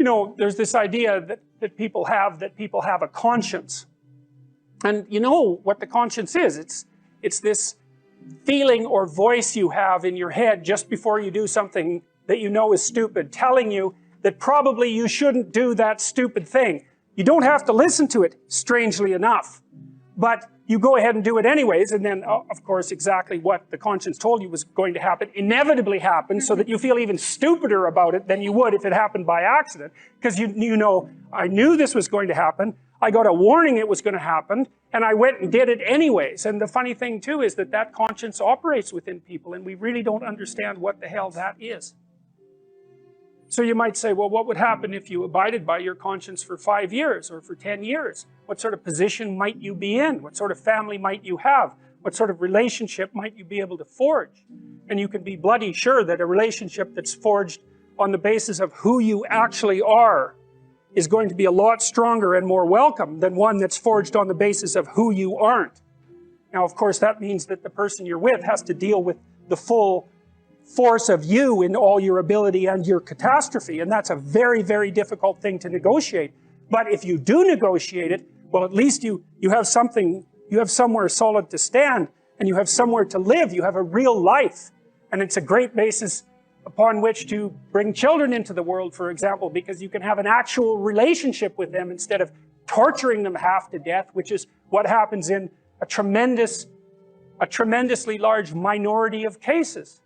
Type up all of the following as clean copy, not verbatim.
you know, there's this idea that people have a conscience. And you know what the conscience is. It's this feeling or voice you have in your head just before you do something that you know is stupid, telling you that probably you shouldn't do that stupid thing. You don't have to listen to it, strangely enough. But you go ahead and do it anyways, and then, of course, exactly what the conscience told you was going to happen inevitably happens, so that you feel even stupider about it than you would if it happened by accident. Because you know, I knew this was going to happen, I got a warning it was going to happen, and I went and did it anyways. And the funny thing too is that conscience operates within people, and we really don't understand what the hell that is. So you might say, well, what would happen if you abided by your conscience for 5 years or for 10 years? What sort of position might you be in? What sort of family might you have? What sort of relationship might you be able to forge? And you can be bloody sure that a relationship that's forged on the basis of who you actually are is going to be a lot stronger and more welcome than one that's forged on the basis of who you aren't. Now, of course, that means that the person you're with has to deal with the full force of you in all your ability and your catastrophe, and that's a very, very difficult thing to negotiate. But if you do negotiate it, well, at least you have something, you have somewhere solid to stand, and you have somewhere to live, you have a real life, and it's a great basis upon which to bring children into the world, for example, because you can have an actual relationship with them instead of torturing them half to death, which is what happens in a tremendously large minority of cases.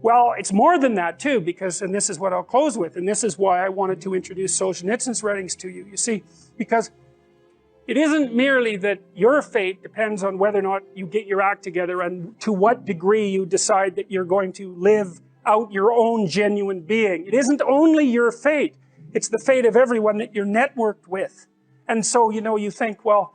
Well, it's more than that too, because, and this is what I'll close with, and this is why I wanted to introduce Solzhenitsyn's writings to you. You see, because it isn't merely that your fate depends on whether or not you get your act together and to what degree you decide that you're going to live out your own genuine being. It isn't only your fate, it's the fate of everyone that you're networked with. And so, you know, you think, well,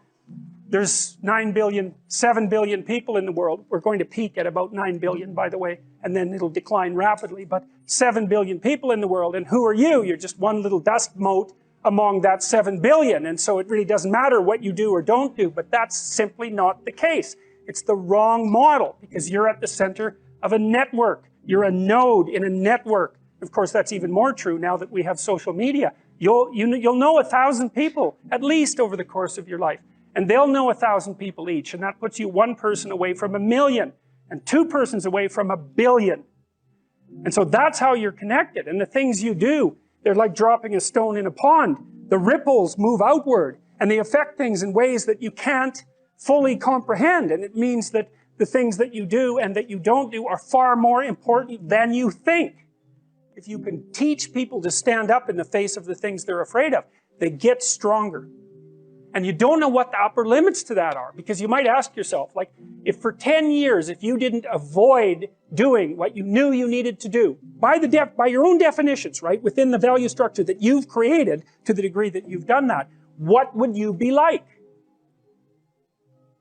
there's 9 billion, 7 billion people in the world. We're going to peak at about 9 billion, by the way, and then it'll decline rapidly, but 7 billion people in the world, and who are you? You're just one little dust mote among that 7 billion, and so it really doesn't matter what you do or don't do, but that's simply not the case. It's the wrong model, because you're at the center of a network. You're a node in a network. Of course, that's even more true now that we have social media. You'll know 1,000 people, at least over the course of your life. And they'll know 1,000 people each, and that puts you one person away from 1 million, and 2 persons away from 1 billion. And so that's how you're connected, and the things you do, they're like dropping a stone in a pond. The ripples move outward, and they affect things in ways that you can't fully comprehend, and it means that the things that you do and that you don't do are far more important than you think. If you can teach people to stand up in the face of the things they're afraid of, they get stronger. And you don't know what the upper limits to that are, because you might ask yourself, like, if for 10 years, if you didn't avoid doing what you knew you needed to do, by your own definitions, right, within the value structure that you've created to the degree that you've done that, what would you be like?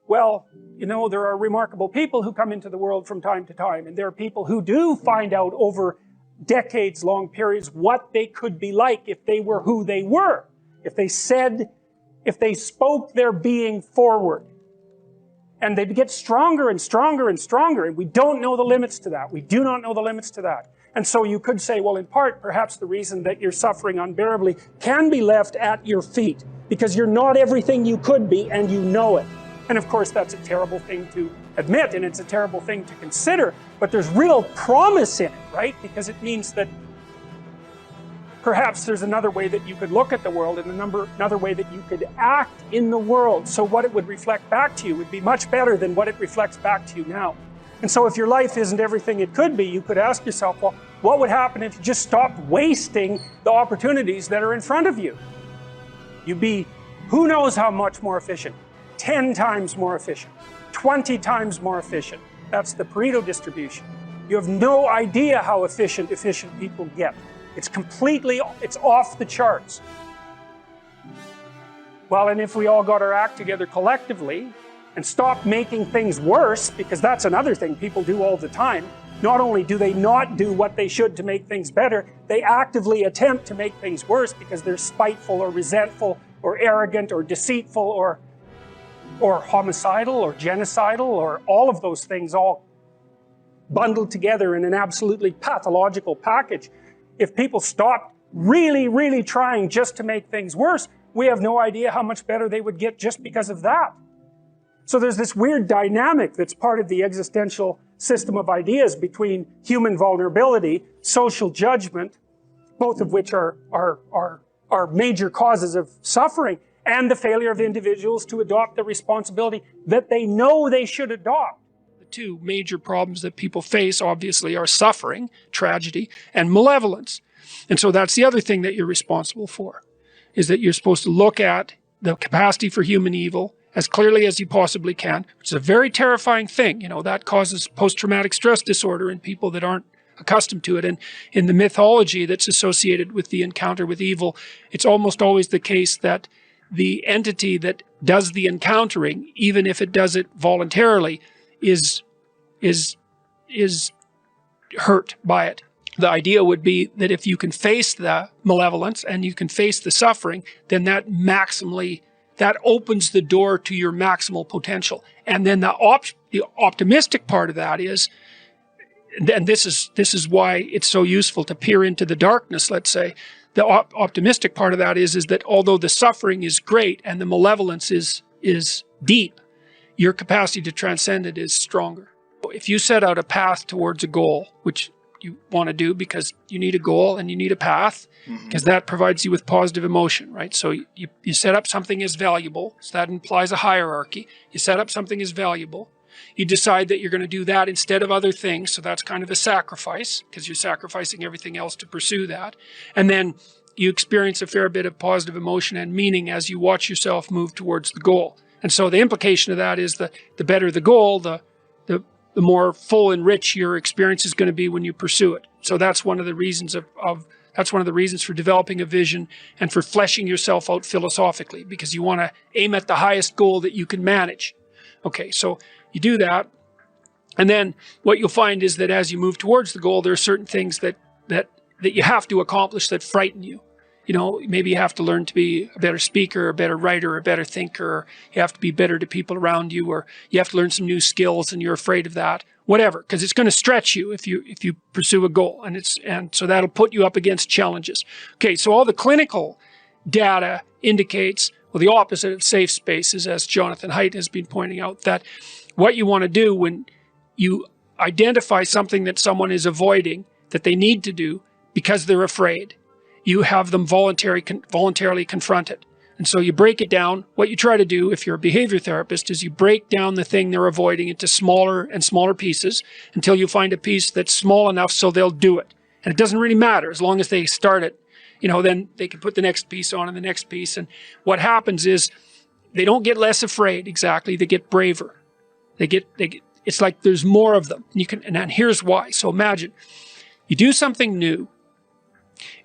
Well, you know, there are remarkable people who come into the world from time to time, and there are people who do find out over decades-long periods what they could be like if they were who they were, if they spoke their being forward. And they get stronger and stronger and stronger, and we don't know the limits to that. We do not know the limits to that. And so you could say, well, in part, perhaps the reason that you're suffering unbearably can be left at your feet, because you're not everything you could be, and you know it. And of course, that's a terrible thing to admit, and it's a terrible thing to consider, but there's real promise in it, right? Because it means that perhaps there's another way that you could look at the world, and another way that you could act in the world, so what it would reflect back to you would be much better than what it reflects back to you now. And so if your life isn't everything it could be, you could ask yourself, well, what would happen if you just stopped wasting the opportunities that are in front of you? You'd be, who knows how much more efficient? 10 times more efficient, 20 times more efficient. That's the Pareto distribution. You have no idea how efficient people get. It's off the charts. Well, and if we all got our act together collectively and stopped making things worse, because that's another thing people do all the time, not only do they not do what they should to make things better, they actively attempt to make things worse because they're spiteful or resentful or arrogant or deceitful or homicidal or genocidal or all of those things all bundled together in an absolutely pathological package. If people stopped really, really trying just to make things worse, we have no idea how much better they would get just because of that. So there's this weird dynamic that's part of the existential system of ideas between human vulnerability, social judgment, both of which are major causes of suffering, and the failure of individuals to adopt the responsibility that they know they should adopt. The two major problems that people face, obviously, are suffering, tragedy, and malevolence. And so that's the other thing that you're responsible for, is that you're supposed to look at the capacity for human evil as clearly as you possibly can, which is a very terrifying thing. You know, that causes post-traumatic stress disorder in people that aren't accustomed to it. And in the mythology that's associated with the encounter with evil, it's almost always the case that the entity that does the encountering, even if it does it voluntarily, is hurt by it. The idea would be that if you can face the malevolence and you can face the suffering, then that opens the door to your maximal potential. And then the optimistic part of that is, and this is why it's so useful to peer into the darkness, let's say, the optimistic part of that is that although the suffering is great and the malevolence is deep, your capacity to transcend it is stronger. If you set out a path towards a goal, which you want to do because you need a goal and you need a path, because that provides you with positive emotion, right? So you set up something as valuable, so that implies a hierarchy. You set up something as valuable. You decide that you're going to do that instead of other things, so that's kind of a sacrifice, because you're sacrificing everything else to pursue that. And then you experience a fair bit of positive emotion and meaning as you watch yourself move towards the goal. And so the implication of that is the better the goal, the more full and rich your experience is going to be when you pursue it. So that's one of the reasons that's one of the reasons for developing a vision and for fleshing yourself out philosophically, because you want to aim at the highest goal that you can manage. Okay, so you do that, and then what you'll find is that as you move towards the goal, there are certain things that you have to accomplish that frighten you. You know, maybe you have to learn to be a better speaker, a better writer, a better thinker, or you have to be better to people around you, or you have to learn some new skills and you're afraid of that, whatever, because it's going to stretch you if you pursue a goal, and so that'll put you up against challenges. Okay, so all the clinical data indicates, well, the opposite of safe spaces, as Jonathan Haidt has been pointing out, that what you want to do when you identify something that someone is avoiding that they need to do because they're afraid, you have them voluntarily confront it. And so you break it down. What you try to do, if you're a behavior therapist, is you break down the thing they're avoiding into smaller and smaller pieces until you find a piece that's small enough so they'll do it. And it doesn't really matter as long as they start it. You know, then they can put the next piece on and the next piece. And what happens is they don't get less afraid exactly. They get braver. It's like there's more of them. And here's why. So imagine you do something new,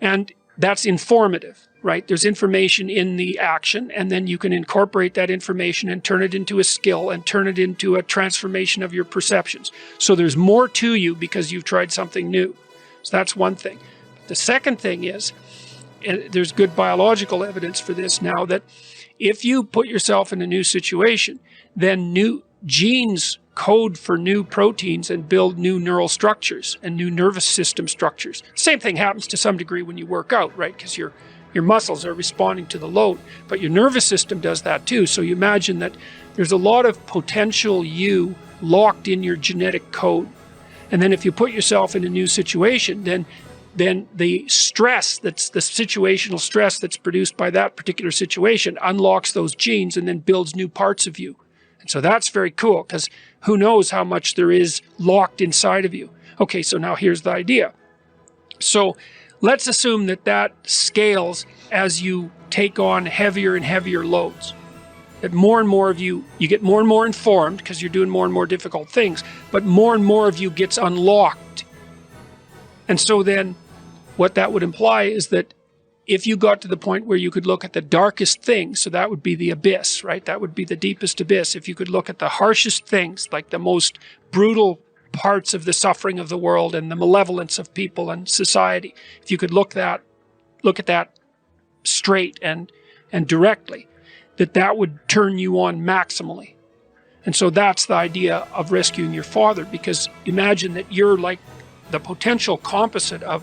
and that's informative, right? There's information in the action, and then you can incorporate that information and turn it into a skill and turn it into a transformation of your perceptions. So there's more to you because you've tried something new. So that's one thing. The second thing is, and there's good biological evidence for this now, that if you put yourself in a new situation, then new genes code for new proteins and build new neural structures and new nervous system structures. Same thing happens to some degree when you work out, right? Because your muscles are responding to the load, but your nervous system does that too. So you imagine that there's a lot of potential you locked in your genetic code. And then if you put yourself in a new situation, then the stress, that's the situational stress that's produced by that particular situation, unlocks those genes and then builds new parts of you. And so that's very cool, because who knows how much there is locked inside of you. Okay, so now here's the idea. So let's assume that scales as you take on heavier and heavier loads. That more and more of you get more and more informed because you're doing more and more difficult things, but more and more of you gets unlocked. And so then what that would imply is that if you got to the point where you could look at the darkest things, so that would be the abyss, right? That would be the deepest abyss. If you could look at the harshest things, like the most brutal parts of the suffering of the world and the malevolence of people and society, if you could look at that straight and directly, that would turn you on maximally. And so that's the idea of rescuing your father, because imagine that you're like the potential composite of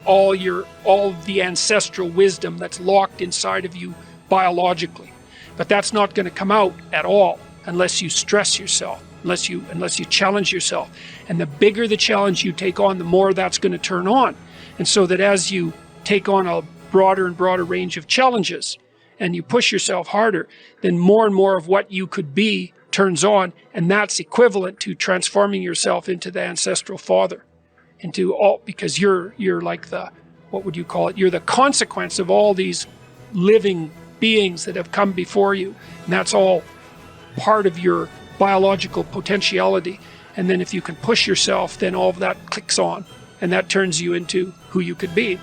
all the ancestral wisdom that's locked inside of you biologically. But that's not going to come out at all unless you stress yourself, unless you challenge yourself. And the bigger the challenge you take on, the more that's going to turn on. And so that as you take on a broader and broader range of challenges and you push yourself harder, then more and more of what you could be turns on, and that's equivalent to transforming yourself into the ancestral father, because you're like the, what would you call it? You're the consequence of all these living beings that have come before you, and that's all part of your biological potentiality. And then if you can push yourself, then all of that clicks on, and that turns you into who you could be.